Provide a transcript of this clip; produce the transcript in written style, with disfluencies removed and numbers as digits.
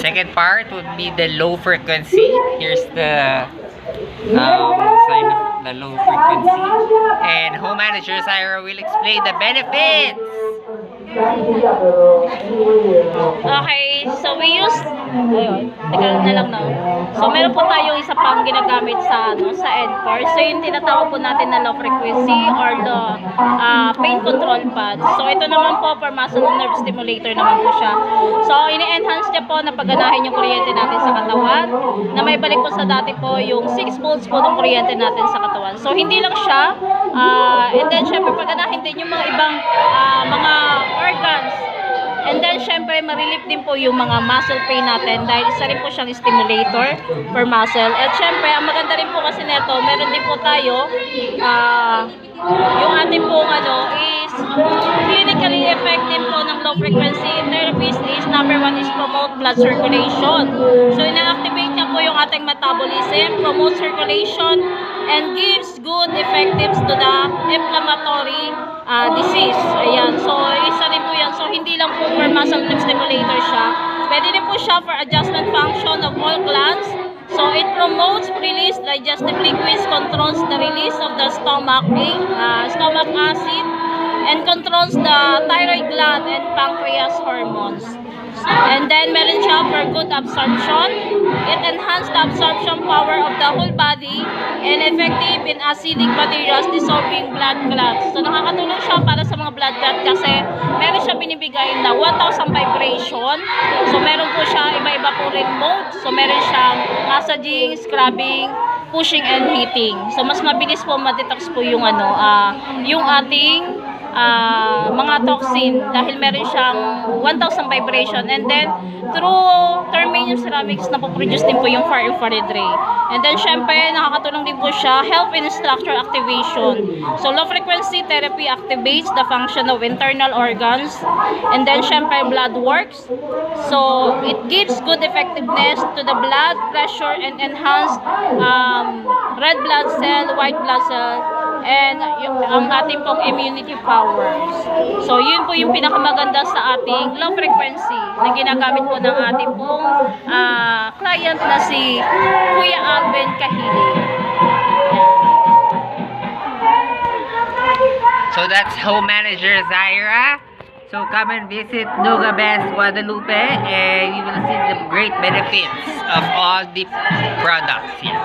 Second part would be the low frequency. Here's the sign of the low frequency. And Home Manager Zaira will explain the benefits. Okay, so we use, ayun, tagal na lang, no? So meron po tayong isa pang ginagamit sa N4. So yung tinatawag po natin na low frequency or the pain control pad. So ito naman po for muscle nerve stimulator naman po siya. So ini-enhance niya po na paganahin yung kuryente natin sa katawan, na may balik po sa dati po yung 6 volts po ng kuryente natin sa katawan. So hindi lang siya, and then syempre paganahin din yung mga ibang mga organs. And then, syempre, ma-relieve din po yung mga muscle pain natin dahil isa rin po siyang stimulator for muscle. At syempre, ang maganda rin po kasi nito, meron din po tayo, yung ating pong is clinically effective po ng low frequency therapies is number 1 is promote blood circulation. So, ina-activate niya po yung ating metabolism, promote circulation, and gives good effectives to the inflammatory disease. Ayan. So, isa rin po yan. So, hindi lang po for muscle nerve stimulator siya. Pwede rin po siya for adjustment function of all glands. So, it promotes release digestive liquids, controls the release of the stomach acid, and controls the thyroid gland and pancreas hormones. And then, meron siya for good absorption. It enhances the absorption power of the whole body and effective in acidic materials dissolving blood clots. So, nakakatulong siya para sa mga blood clot kasi meron siya binibigay na 1,000 vibration. So, meron po siya iba-iba po rin mode. So, meron siyang massaging, scrubbing, pushing, and heating. So, mas mabilis po ma-detox po yung yung ating mga toxin dahil meron siyang 1,000 vibration, and then through thermanium ceramics na po-produce din po yung far infrared ray. And then syempre nakakatulong din po siya help in structure activation. So low frequency therapy activates the function of internal organs, and then syempre blood works. So it gives good effectiveness to the blood pressure and enhance red blood cell, white blood cell, and ang ating pong immunity powers. So, yun po yung pinakamaganda sa ating low frequency na ginagamit po ng ating pong client na si Kuya Alvin Kahili. So, that's Home Manager Zaira. So, come and visit Nogabes, Guadalupe, and you will see the great benefits of all the products here.